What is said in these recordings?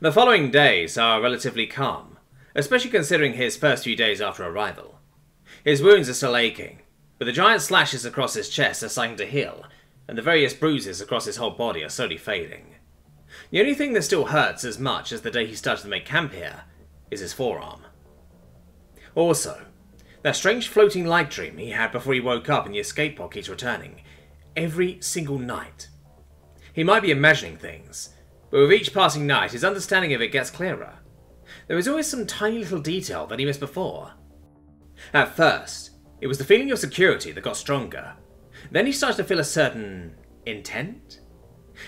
The following days are relatively calm, especially considering his first few days after arrival. His wounds are still aching, but the giant slashes across his chest are starting to heal, and the various bruises across his whole body are slowly fading. The only thing that still hurts as much as the day he started to make camp here is his forearm. Also, that strange floating light dream he had before he woke up in the escape pod keeps returning, every single night. He might be imagining things, but with each passing night his understanding of it gets clearer. There is always some tiny little detail that he missed before. At first, it was the feeling of security that got stronger. Then he started to feel a certain intent?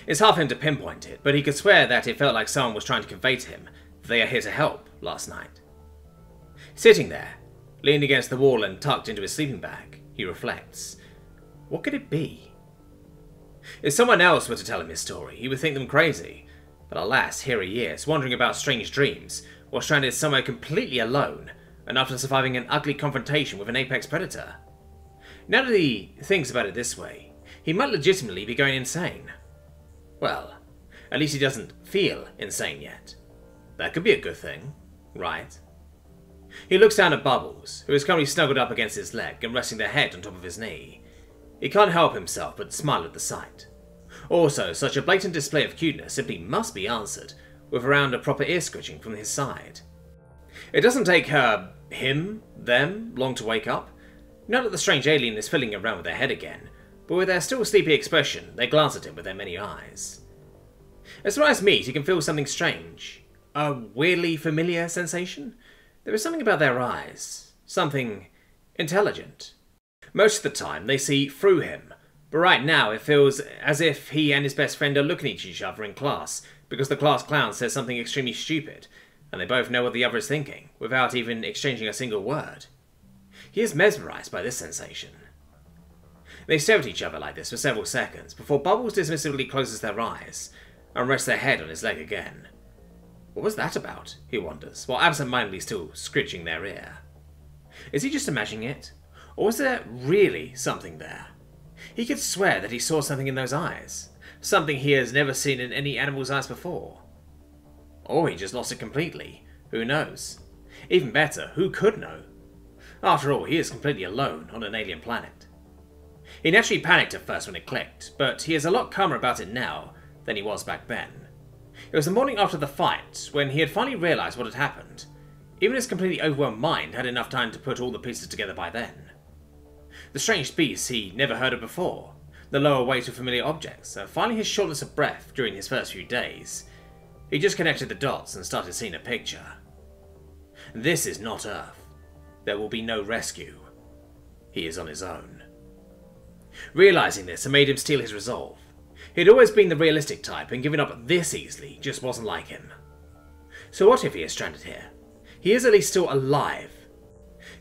It's hard for him to pinpoint it, but he could swear that it felt like someone was trying to convey to him that they are here to help last night. Sitting there, leaned against the wall and tucked into his sleeping bag, he reflects. What could it be? If someone else were to tell him his story, he would think them crazy. But alas, here he is, wandering about strange dreams, or stranded somewhere completely alone, and after surviving an ugly confrontation with an apex predator. Now that he thinks about it this way, he might legitimately be going insane. Well, at least he doesn't feel insane yet. That could be a good thing, right? He looks down at Bubbles, who is currently snuggled up against his leg and resting their head on top of his knee. He can't help himself but smile at the sight. Also, such a blatant display of cuteness simply must be answered with around a proper ear scratching from his side. It doesn't take him, them, long to wake up. Not that the strange alien is fiddling around with their head again, but with their still sleepy expression, they glance at him with their many eyes. As far as meet, he can feel something strange. A weirdly familiar sensation? There is something about their eyes. Something intelligent. Most of the time, they see through him, but right now it feels as if he and his best friend are looking at each other in class because the class clown says something extremely stupid, and they both know what the other is thinking, without even exchanging a single word. He is mesmerized by this sensation. They stare at each other like this for several seconds, before Bubbles dismissively closes their eyes, and rests their head on his leg again. What was that about, he wonders, while absent-mindedly still scritching their ear. Is he just imagining it? Or was there really something there? He could swear that he saw something in those eyes. Something he has never seen in any animal's eyes before. Or he just lost it completely. Who knows? Even better, who could know? After all, he is completely alone on an alien planet. He naturally panicked at first when it clicked, but he is a lot calmer about it now than he was back then. It was the morning after the fight, when he had finally realised what had happened. Even his completely overwhelmed mind had enough time to put all the pieces together by then. The strange beasts he never heard of before, the lower weight of familiar objects, and finally his shortness of breath during his first few days. He just connected the dots and started seeing a picture. This is not Earth. There will be no rescue. He is on his own. Realising this, it made him steel his resolve. He had always been the realistic type, and giving up this easily just wasn't like him. So what if he is stranded here? He is at least still alive.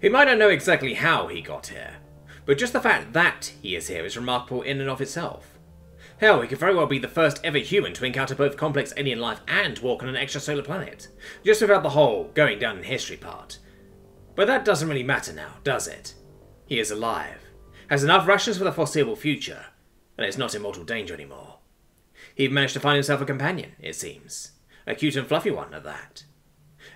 He might not know exactly how he got here, but just the fact that he is here is remarkable in and of itself. Hell, he could very well be the first ever human to encounter both complex alien life and walk on an extrasolar planet, just without the whole going down in history part. But that doesn't really matter now, does it? He is alive, has enough rations for the foreseeable future, and is not in mortal danger anymore. He managed to find himself a companion, it seems. A cute and fluffy one at that.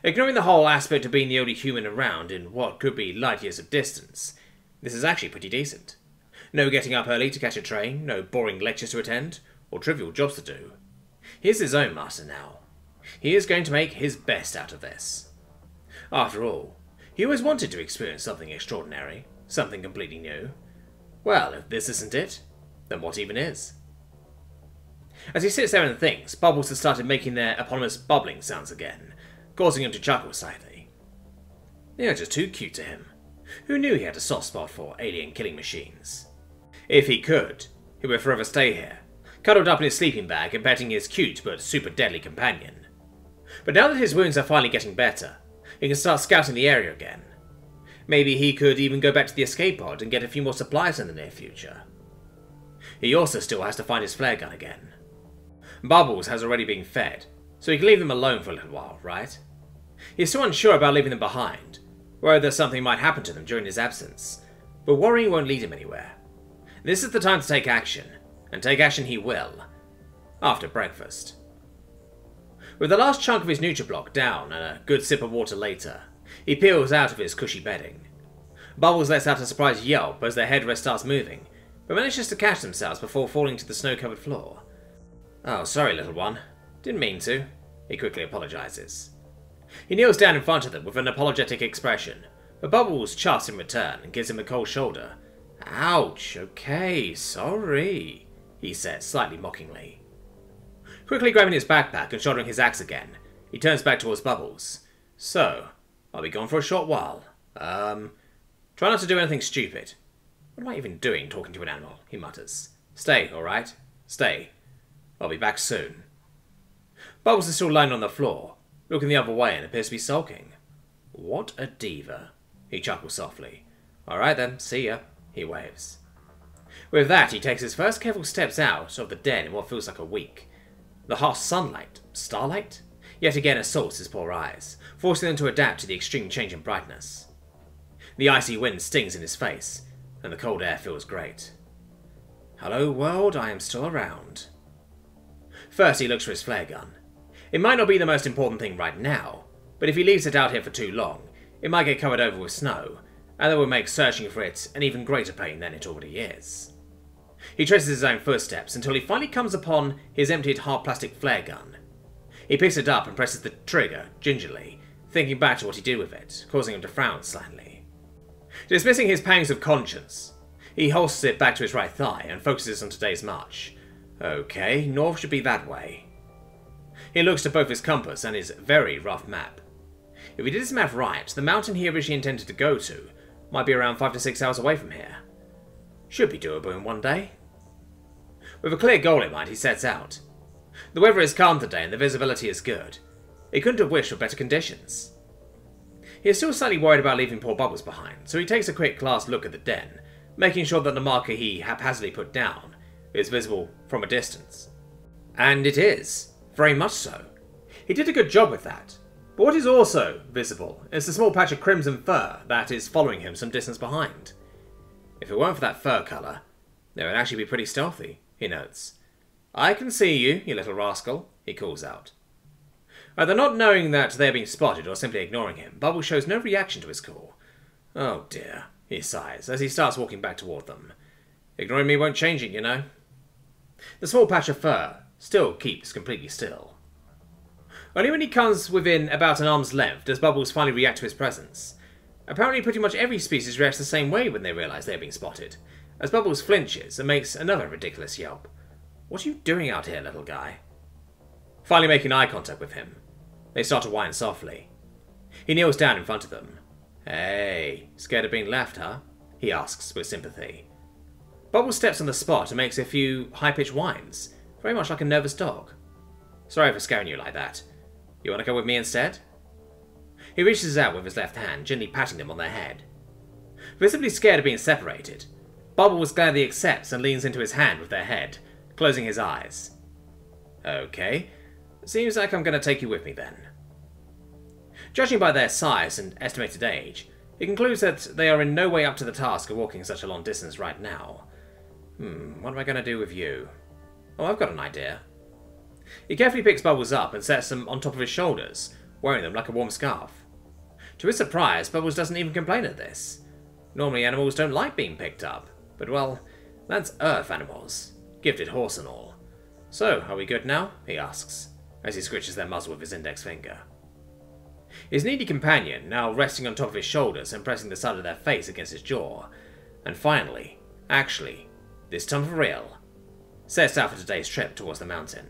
Ignoring the whole aspect of being the only human around in what could be light years of distance, this is actually pretty decent. No getting up early to catch a train, no boring lectures to attend, or trivial jobs to do. He is his own master now. He is going to make his best out of this. After all, he always wanted to experience something extraordinary, something completely new. Well, if this isn't it, then what even is? As he sits there and thinks, bubbles have started making their eponymous bubbling sounds again, causing him to chuckle slightly. They are just too cute to him. Who knew he had a soft spot for alien killing machines? If he could, he would forever stay here, cuddled up in his sleeping bag and petting his cute but super deadly companion. But now that his wounds are finally getting better, he can start scouting the area again. Maybe he could even go back to the escape pod and get a few more supplies in the near future. He also still has to find his flare gun again. Bubbles has already been fed, so he can leave them alone for a little while, right? He's still unsure about leaving them behind, worried that something might happen to them during his absence, but worrying won't lead him anywhere. This is the time to take action, and take action he will, after breakfast. With the last chunk of his Nutri-Block down and a good sip of water later, he peels out of his cushy bedding. Bubbles lets out a surprised yelp as their headrest starts moving, but manages to catch themselves before falling to the snow-covered floor. "Oh, sorry, little one. Didn't mean to," he quickly apologizes. He kneels down in front of them with an apologetic expression, but Bubbles chuffs in return and gives him a cold shoulder. "Ouch, okay, sorry," he says, slightly mockingly. Quickly grabbing his backpack and shouldering his axe again, he turns back towards Bubbles. "So, I'll be gone for a short while. Try not to do anything stupid." "What am I even doing talking to an animal?" he mutters. "Stay, alright? Stay. I'll be back soon." Bubbles is still lying on the floor, looking the other way and appears to be sulking. "What a diva," he chuckles softly. "Alright then, see ya," he waves. With that, he takes his first careful steps out of the den in what feels like a week. The harsh sunlight, starlight, yet again assaults his poor eyes, forcing them to adapt to the extreme change in brightness. The icy wind stings in his face, and the cold air feels great. "Hello world, I am still around." First he looks for his flare gun. It might not be the most important thing right now, but if he leaves it out here for too long, it might get covered over with snow, and that will make searching for it an even greater pain than it already is. He traces his own footsteps until he finally comes upon his emptied hard plastic flare gun. He picks it up and presses the trigger gingerly, thinking back to what he did with it, causing him to frown slightly. Dismissing his pangs of conscience, he holsters it back to his right thigh and focuses on today's march. Okay, north should be that way. He looks to both his compass and his very rough map. If he did his math right, the mountain he originally intended to go to might be around 5 to 6 hours away from here. Should be doable in one day. With a clear goal in mind, he sets out. The weather is calm today and the visibility is good. He couldn't have wished for better conditions. He is still slightly worried about leaving poor Bubbles behind, so he takes a quick last look at the den, making sure that the marker he haphazardly put down is visible from a distance. And it is. Very much so. He did a good job with that. But what is also visible is the small patch of crimson fur that is following him some distance behind. If it weren't for that fur colour, they would actually be pretty stealthy, he notes. "I can see you, you little rascal," he calls out. Either not knowing that they are being spotted or simply ignoring him, Bubbles shows no reaction to his call. "Oh dear," he sighs as he starts walking back toward them. "Ignoring me won't change it, you know." The small patch of fur still keeps completely still. Only when he comes within about an arm's length does Bubbles finally react to his presence. Apparently pretty much every species reacts the same way when they realise they are being spotted, as Bubbles flinches and makes another ridiculous yelp. "What are you doing out here, little guy?" Finally making eye contact with him, they start to whine softly. He kneels down in front of them. "Hey, scared of being left, huh?" he asks with sympathy. Bubbles steps on the spot and makes a few high-pitched whines, very much like a nervous dog. "Sorry for scaring you like that. You want to come with me instead?" He reaches out with his left hand, gently patting them on their head. Visibly scared of being separated, Bubbles gladly accepts and leans into his hand with their head, closing his eyes. "Okay, seems like I'm going to take you with me then." Judging by their size and estimated age, he concludes that they are in no way up to the task of walking such a long distance right now. What am I going to do with you? Oh, I've got an idea. He carefully picks Bubbles up and sets them on top of his shoulders, wearing them like a warm scarf. To his surprise, Bubbles doesn't even complain at this. Normally animals don't like being picked up, but well, that's earth animals, gifted horse and all. "So, are we good now?" he asks, as he scratches their muzzle with his index finger. His needy companion, now resting on top of his shoulders and pressing the side of their face against his jaw, and finally, actually, this time for real, sets out for today's trip towards the mountain.